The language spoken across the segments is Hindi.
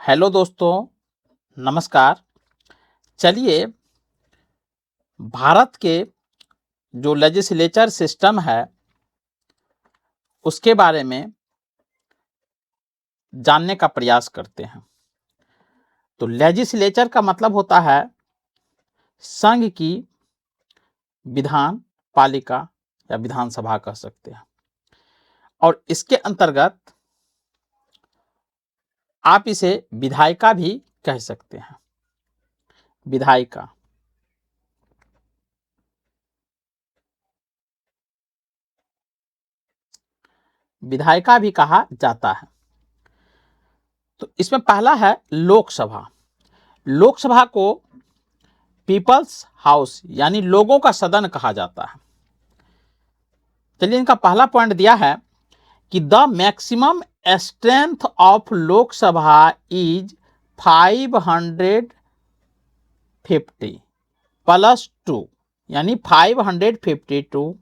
हेलो दोस्तों, नमस्कार। चलिए, भारत के जो लेजिस्लेचर सिस्टम है उसके बारे में जानने का प्रयास करते हैं। तो लेजिस्लेचर का मतलब होता है संघ की विधान पालिका या विधानसभा कह सकते हैं, और इसके अंतर्गत आप इसे विधायिका भी कह सकते हैं। विधायिका विधायिका भी कहा जाता है। तो इसमें पहला है लोकसभा। लोकसभा को पीपल्स हाउस यानी लोगों का सदन कहा जाता है। चलिए, इनका पहला पॉइंट दिया है कि the maximum strength of Lok Sabha is 550 plus 2 यानी 552,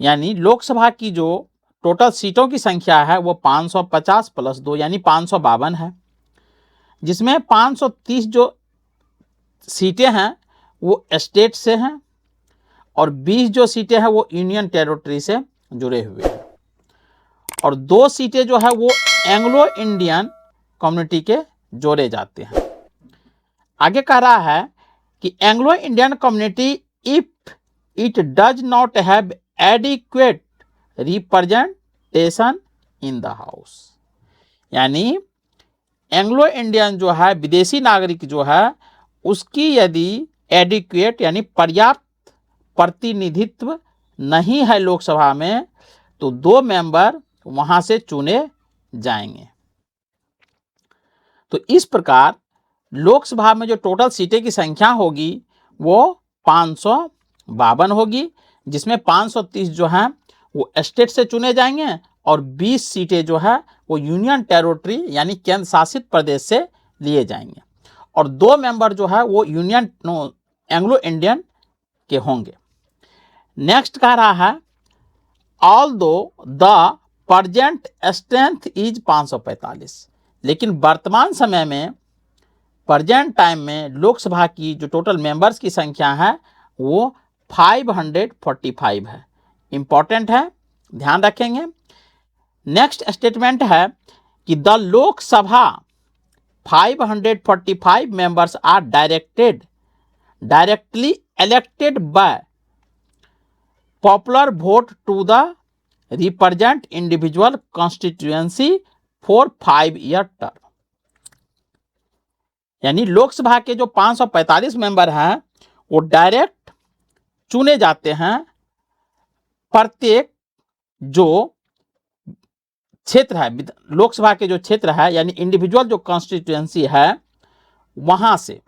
यानी लोकसभा की जो टोटल सीटों की संख्या है वो 550 प्लस 2 यानी 552 है, जिसमें 530 जो सीटें हैं वो स्टेट से हैं और 20 जो सीटें हैं वो यूनियन टेरिटरी से जुड़े हुए हैं, और 2 सीटें जो है वो एंग्लो इंडियन कम्युनिटी के जोड़े जाते हैं। आगे कह रहा है कि Anglo Indian community if it does not have adequate representation in the house, यानी एंग्लो इंडियन जो है विदेशी नागरिक जो है उसकी यदि एडिक्वेट यानी पर्याप्त प्रतिनिधित्व नहीं है लोकसभा में, तो 2 मेंबर वहां से चुने जाएंगे। तो इस प्रकार लोकसभा में जो टोटल सीटें की संख्या होगी वो 552 होगी, जिसमें 530 जो हैं वो स्टेट से चुने जाएंगे और 20 सीटें जो है वो यूनियन टेरिटरी यानी केंद्र शासित प्रदेश से लिए जाएंगे, और 2 मेंबर जो है वो एंग्लो इंडियन के होंगे। नेक्स्ट कह रहा है although the present strength is 545, लेकिन वर्तमान समय में प्रेजेंट टाइम में लोकसभा की जो टोटल मेंबर्स की संख्या है वो 545 है। इंपॉर्टेंट है, ध्यान रखेंगे। नेक्स्ट स्टेटमेंट है कि the Lok Sabha 545 members are directly elected by popular vote to the represent individual constituency for 5-year term, यानी लोकसभा के जो 545 मेंबर हैं वो डायरेक्ट चुने जाते हैं प्रत्येक जो क्षेत्र है लोकसभा के जो क्षेत्र है यानी इंडिविजुअल जो कॉन्स्टिट्यूएंसी है वहां से,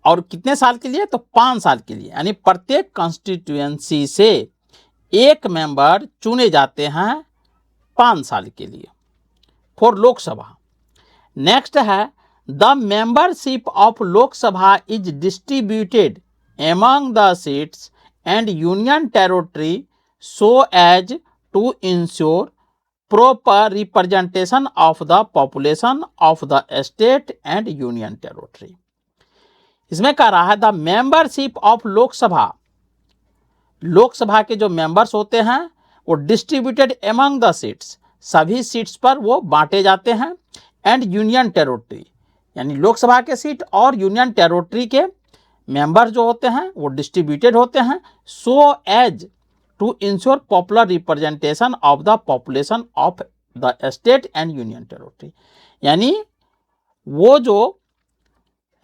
और कितने साल के लिए, तो 5 साल के लिए, यानी प्रत्येक कॉन्स्टिट्यूएंसी से एक मेंबर चुने जाते हैं 5 साल के लिए फॉर लोकसभा। नेक्स्ट है the membership of Lok Sabha is distributed among the seats and union territory so as to ensure proper representation of the population of the state and union territory। इसमें कह रहा है the membership of Lok Sabha, Lok Sabha के जो मेंबर्स होते हैं वो डिस्ट्रीब्यूटेड एमंग द सीट्स, सभी सीट्स पर वो बांटे जाते हैं, एंड यूनियन टेरिटरी यानी लोकसभा के सीट और यूनियन टेरिटरी के मेंबर जो होते हैं वो डिस्ट्रीब्यूटेड होते हैं, so as to ensure popular representation of the population of the state and union territory, यानी वो जो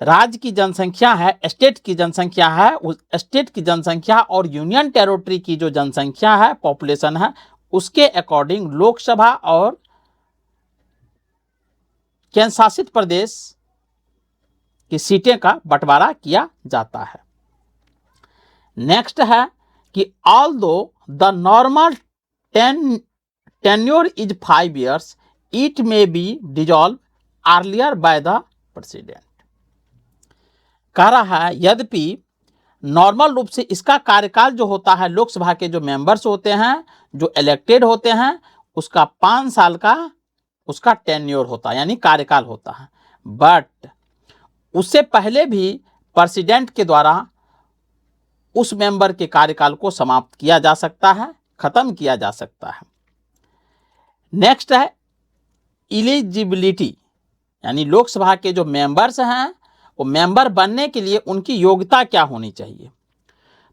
राज्य की जनसंख्या है, स्टेट की जनसंख्या है, उस स्टेट की जनसंख्या और यूनियन टेरिटरी की जो जनसंख्या है, पॉपुलेशन है, उसके अकॉर्डिंग लोकसभा और केंद्र शासित प्रदेश की सीटें का बंटवारा किया जाता है। नेक्स्ट है कि although the normal tenure is 5 years, it may be dissolve earlier bye the president. कह रहा है यद्यपि नॉर्मल रूप से इसका कार्यकाल जो होता है लोकसभा के जो मेंबर्स होते हैं जो इलेक्टेड होते हैं उसका 5 साल का उसका टेन्योर होता है, यानी कार्यकाल होता है। बट उससे पहले भी प्रेसिडेंट के द्वारा उस मेंबर के कार्यकाल को समाप्त किया जा सकता है, खत्म किया जा सकता है। नेक्स्ट है इलिजिबिलिटी, यानी लोकसभा के जो मेंबर्स हैं वो मेंबर बनने के लिए उनकी योग्यता क्या होनी चाहिए।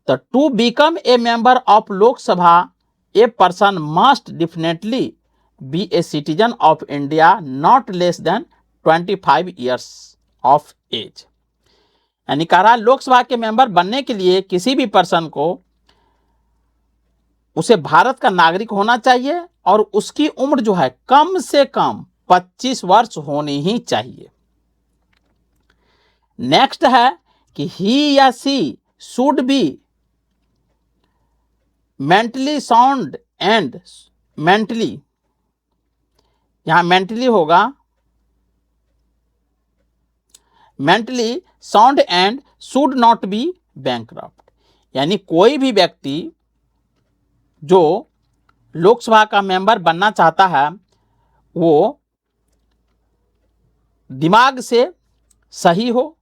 तो to become a member of Lok Sabha a person must definitely be a citizen of India not less than 25 years of age. यानी कह रहा लोकसभा के मेंबर बनने के लिए किसी भी पर्सन को उसे भारत का नागरिक होना चाहिए और उसकी उम्र जो है कम से कम 25 वर्ष होनी ही चाहिए। नेक्स्ट है कि ही या she should be mentally sound and mentally, यहां मेंटली होगा mentally sound and should not be bankrupt. यानी कोई भी व्यक्ति जो लोकसभा का मेंबर बनना चाहता है वो दिमाग से सही हो,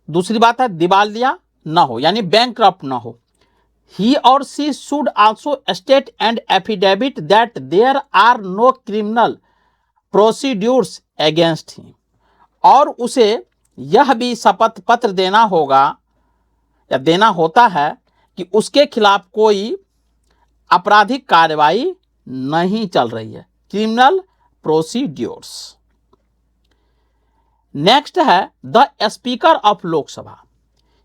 दूसरी बात है दिवालिया ना हो, यानी बैंकरप्ट ना हो। He or she should also state and affidavit that there are no criminal procedures against him। और उसे यह भी शपथ पत्र देना होगा या देना होता है कि उसके खिलाफ कोई आपराधिक कार्रवाई नहीं चल रही है, क्रिमिनल प्रोसीड्यूर्स। नेक्स्ट है द स्पीकर ऑफ लोकसभा,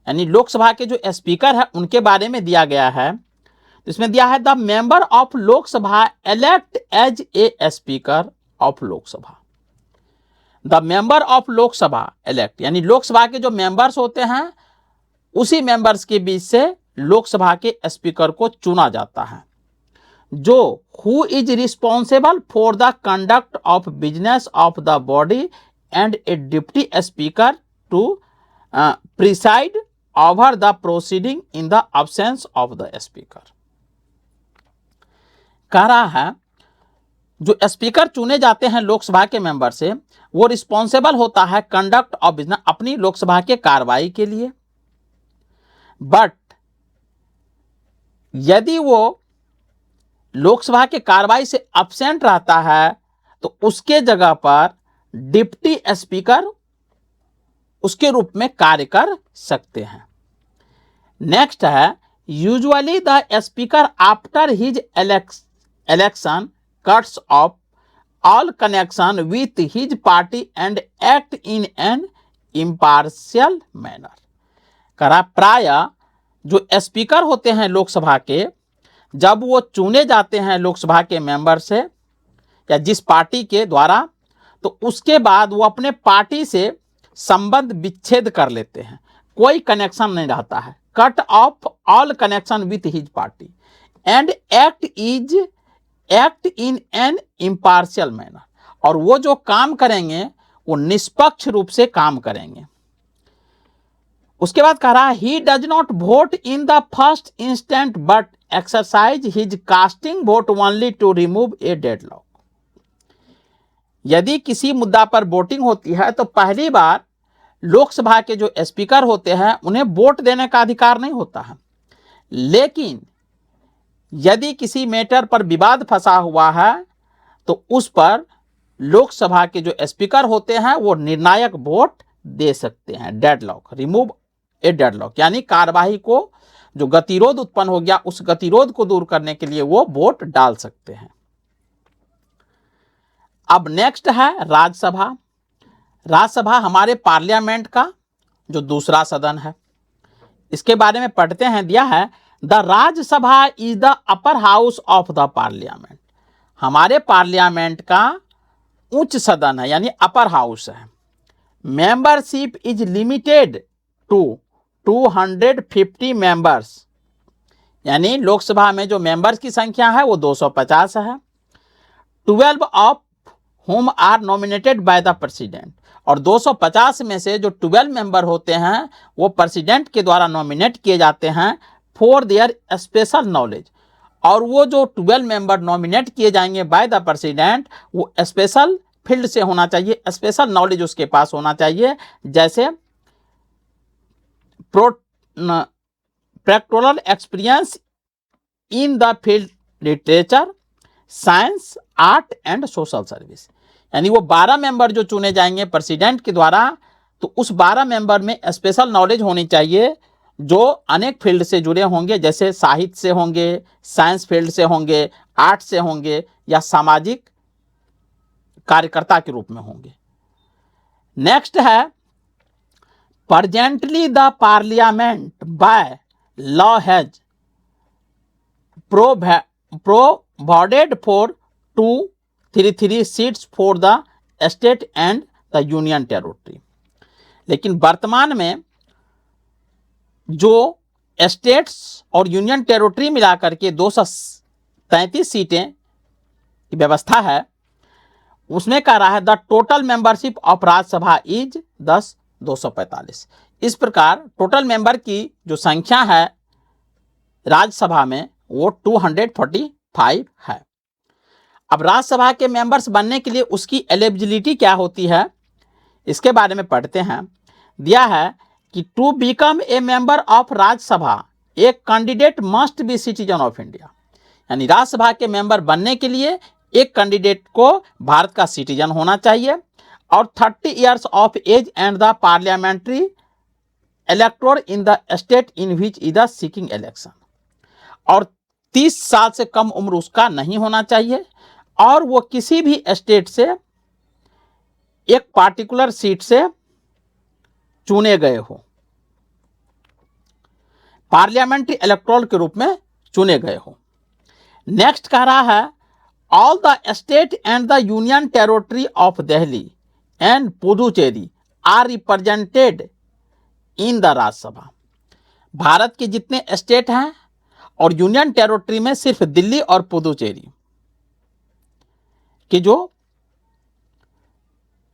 यानी लोकसभा के जो स्पीकर है उनके बारे में दिया गया है। तो इसमें दिया है the member of Lok Sabha elect as a speaker of Lok Sabha. The member of Lok Sabha elect, यानी लोकसभा के जो मेंबर्स होते हैं उसी मेंबर्स के बीच से लोकसभा के स्पीकर को चुना जाता है, जो who is responsible for the conduct of business of the body and a deputy speaker to preside over the proceeding in the absence of the speaker. कह रहा है जो स्पीकर चुने जाते हैं लोकसभा के मेंबर से वो रिस्पॉन्सिबल होता है कंडक्ट ऑफ बिजनेस, अपनी लोकसभा के कार्रवाई के लिए। बट यदि वो लोकसभा के कार्रवाई से एब्सेंट रहता है तो उसके जगह पर डिप्टी स्पीकर उसके रूप में कार्य कर सकते हैं। नेक्स्ट है usually the speaker after his election cuts of all connection with his party and act in an impartial manner. करा प्राय जो स्पीकर होते हैं लोकसभा के, जब वो चुने जाते हैं लोकसभा के मेंबर से या जिस पार्टी के द्वारा, तो उसके बाद वो अपने पार्टी से संबंध विच्छेद कर लेते हैं, कोई कनेक्शन नहीं रहता है। Cut off all connection with his party and act in an impartial manner, और वो जो काम करेंगे वो निष्पक्ष रूप से काम करेंगे। उसके बाद कह रहा है he does not vote in the first instant but exercise his casting vote only to remove a deadlock. यदि किसी मुद्दा पर वोटिंग होती है तो पहली बार लोकसभा के जो स्पीकर होते हैं उन्हें वोट देने का अधिकार नहीं होता है, लेकिन यदि किसी मैटर पर विवाद फंसा हुआ है तो उस पर लोकसभा के जो स्पीकर होते हैं वो निर्णायक वोट दे सकते हैं। डेडलॉक, रिमूव ए डेडलॉक, यानी कार्यवाही को जो गतिरोध उत्पन्न हो गया उस गतिरोध को दूर करने के लिए वो वोट डाल सकते हैं। अब नेक्स्ट है राज्यसभा। राज्यसभा हमारे पार्लियामेंट का जो दूसरा सदन है, इसके बारे में पढ़ते हैं। दिया है the Rajya Sabha is the upper house of the parliament. हमारे पार्लियामेंट का उच्च सदन है, यानी अपर हाउस है। Membership is limited to 250 members, यानी लोकसभा में जो मेंबर्स की संख्या है वो 250 है। 12 of whom are nominated by the president, और 250 में से जो 12 मेंबर होते हैं वो प्रेसिडेंट के द्वारा नॉमिनेट किए जाते हैं फॉर देयर स्पेशल नॉलेज, और वो जो 12 मेंबर नॉमिनेट किए जाएंगे बाय द प्रेसिडेंट, वो स्पेशल फील्ड से होना चाहिए, स्पेशल नॉलेज उसके पास होना चाहिए, जैसे practical experience in the field literature, science, art and social service. यानी वो 12 मेंबर जो चुने जाएंगे प्रेसिडेंट के द्वारा, तो उस 12 मेंबर में स्पेशल नॉलेज होनी चाहिए जो अनेक फील्ड से जुड़े होंगे, जैसे साहित्य से होंगे, साइंस फील्ड से होंगे, आर्ट से होंगे, या सामाजिक कार्यकर्ता के रूप में होंगे। नेक्स्ट है presently the parliament by law has provided for 233 seats for the state and the union territory. लेकिन वर्तमान में जो स्टेट्स और यूनियन टेरिटरी मिलाकर के 233 सीटें की व्यवस्था है, उसमें कह रहा है the total membership of Rajya Sabha is 245। इस प्रकार टोटल मेंबर की जो संख्या है राज्यसभा में वो 245 है। अब राज्यसभा के मेंबर्स बनने के लिए उसकी एलिजिबिलिटी क्या होती है, इसके बारे में पढ़ते हैं। दिया है कि to become a member of Rajya Sabha a candidate must be citizen of India. यानी राज्यसभा के मेंबर बनने के लिए एक कैंडिडेट को भारत का सिटीजन होना चाहिए और 30 years of age and the parliamentary elector in the state in which is the seeking election. और 30 साल से कम उम्र उसका नहीं होना चाहिए और वो किसी भी स्टेट से एक पार्टिकुलर सीट से चुने गए हो, पार्लियामेंट्री इलेक्टोरल के रूप में चुने गए हो। नेक्स्ट कह रहा है all the state and the union territory of Delhi and Puducherry are represented in the Rajya Sabha. Bharat के जितने स्टेट हैं और यूनियन टेरिटरी में सिर्फ दिल्ली और पुदुचेरी की जो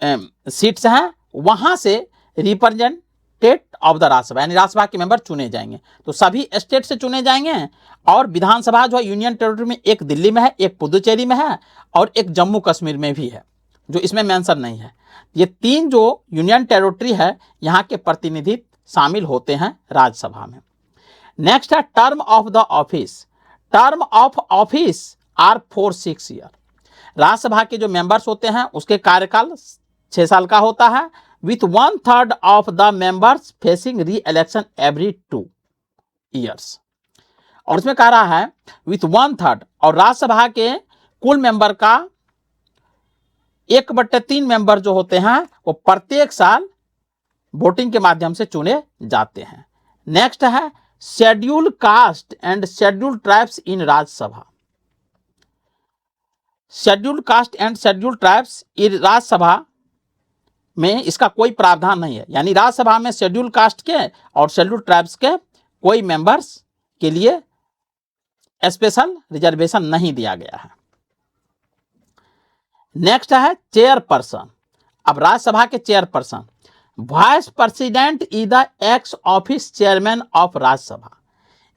सीट्स हैं वहां से रिप्रेजेंटेट ऑफ द राज्यसभा, यानी राज्यसभा के मेंबर चुने जाएंगे। तो सभी स्टेट से चुने जाएंगे और विधानसभा जो है यूनियन टेरिटरी में एक दिल्ली में है, एक पुदुचेरी में है और एक जम्मू कश्मीर में भी है, जो इसमें मेंशन नहीं है। ये 3 जो यूनियन टेरिटरी है यहाँ के प्रतिनिधि शामिल होते हैं राज्यसभा में। नेक्स्ट है term of the office. Term of office are 4 6 year. Rajya Sabha के जो मेंबर्स होते हैं उसके कार्यकाल 6 साल का होता है, with 1/3 of the members facing री इलेक्शन एवरी 2 ईयर्स। और इसमें कह रहा है विथ 1/3, और राज्यसभा के कुल मेंबर का 1/3 मेंबर जो होते हैं वो प्रत्येक साल वोटिंग के माध्यम से चुने जाते हैं। नेक्स्ट है schedule caste and schedule tribes in Rajya Sabha. Schedule caste and schedule tribes in Rajya Sabha में इसका कोई प्रावधान नहीं है, यानी राज्यसभा में शेड्यूल कास्ट के और शेड्यूल ट्राइब्स के कोई मेंबर्स के लिए स्पेशल रिजर्वेशन नहीं दिया गया है। नेक्स्ट है चेयरपर्सन। अब राज्यसभा के chairperson, vice president is the x office chairman of Rajya Sabha.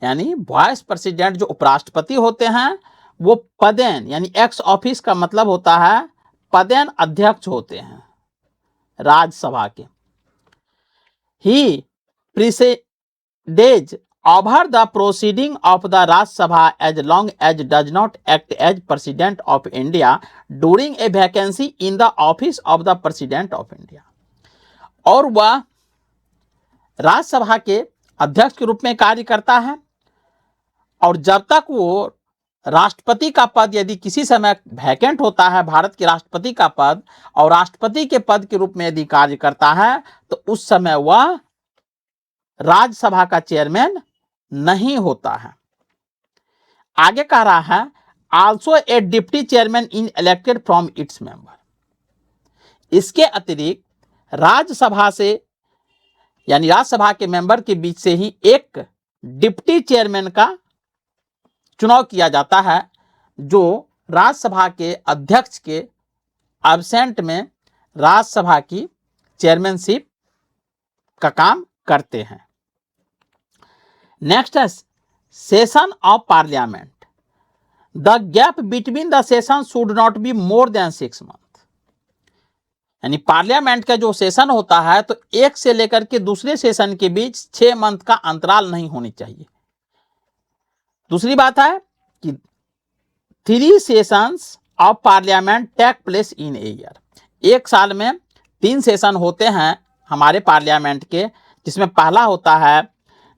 यानी वाइस प्रेसिडेंट जो उपराष्ट्रपति होते हैं वो पदेन, यानी एक्स ऑफिस का मतलब होता है पदेन अध्यक्ष होते हैं राज्यसभा के। He presides over the proceeding of the Rajya Sabha as long as does not act as President of India during a vacancy in the office of the President of India. और वह राज्यसभा के अध्यक्ष के रूप में कार्य करता है और जब तक वो राष्ट्रपति का पद यदि किसी समय वैकेंट होता है, भारत के राष्ट्रपति का पद, और राष्ट्रपति के पद के रूप में यदि कार्य करता है तो उस समय वह राज्यसभा का चेयरमैन नहीं होता है। आगे कह रहा है also a deputy chairman in elected from its member. इसके अतिरिक्त राज्यसभा से, यानी राज्यसभा के मेंबर के बीच से ही एक डिप्टी चेयरमैन का चुनाव किया जाता है जो राज्यसभा के अध्यक्ष के एब्सेंट में राज्यसभा की चेयरमैनशिप का काम करते हैं। नेक्स्ट है session of parliament. The gap between the session should not be more than 6 month. यानी पार्लियामेंट का जो सेशन होता है तो एक से लेकर के दूसरे सेशन के बीच 6 मंथ का अंतराल नहीं होनी चाहिए। दूसरी बात है कि 3 sessions of parliament take place in a year. एक साल में 3 सेशन होते हैं हमारे पार्लियामेंट के, जिसमें पहला होता है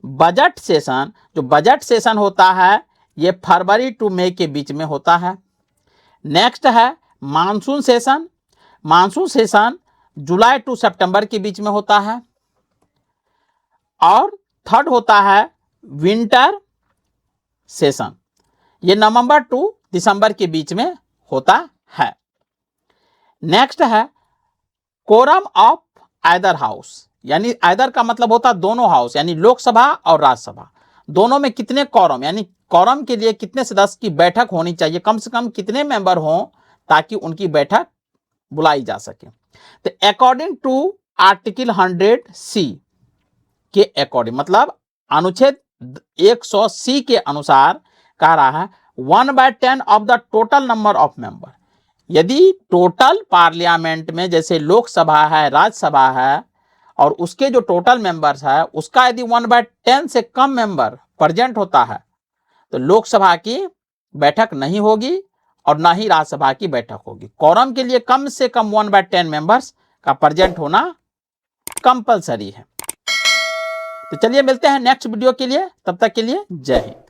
बजट सेशन। जो बजट सेशन होता है ये फरवरी टू मई के बीच में होता है। नेक्स्ट है मानसून सेशन। मानसून सेशन जुलाई टू सितंबर के बीच में होता है। और थर्ड होता है विंटर सेशन, ये नवंबर टू दिसंबर के बीच में होता है। नेक्स्ट है कोरम ऑफ आइदर हाउस, यानी आइदर का मतलब होता है दोनों हाउस, यानी लोकसभा और राज्यसभा दोनों में कितने कोरम, यानी कोरम के लिए कितने सदस्य की बैठक होनी चाहिए, कम से कम कितने मेंबर हों ताकि उनकी बैठक बुलाई जा सके। तो अकॉर्डिंग टू आर्टिकल 100C के अकॉर्डिंग, मतलब अनुच्छेद 100C के अनुसार कह रहा है 1/10 of the total number of member. यदि टोटल पार्लियामेंट में जैसे लोकसभा है, राज्यसभा है और उसके जो टोटल मेंबर्स है उसका यदि 1/10 से कम मेंबर प्रेजेंट होता है तो लोकसभा की बैठक नहीं होगी और ना ही राज्यसभा की बैठक होगी। कोरम के लिए कम से कम 1/10 मेंबर्स का प्रेजेंट होना कंपलसरी है। तो चलिए मिलते हैं नेक्स्ट वीडियो के लिए, तब तक के लिए जय हिंद।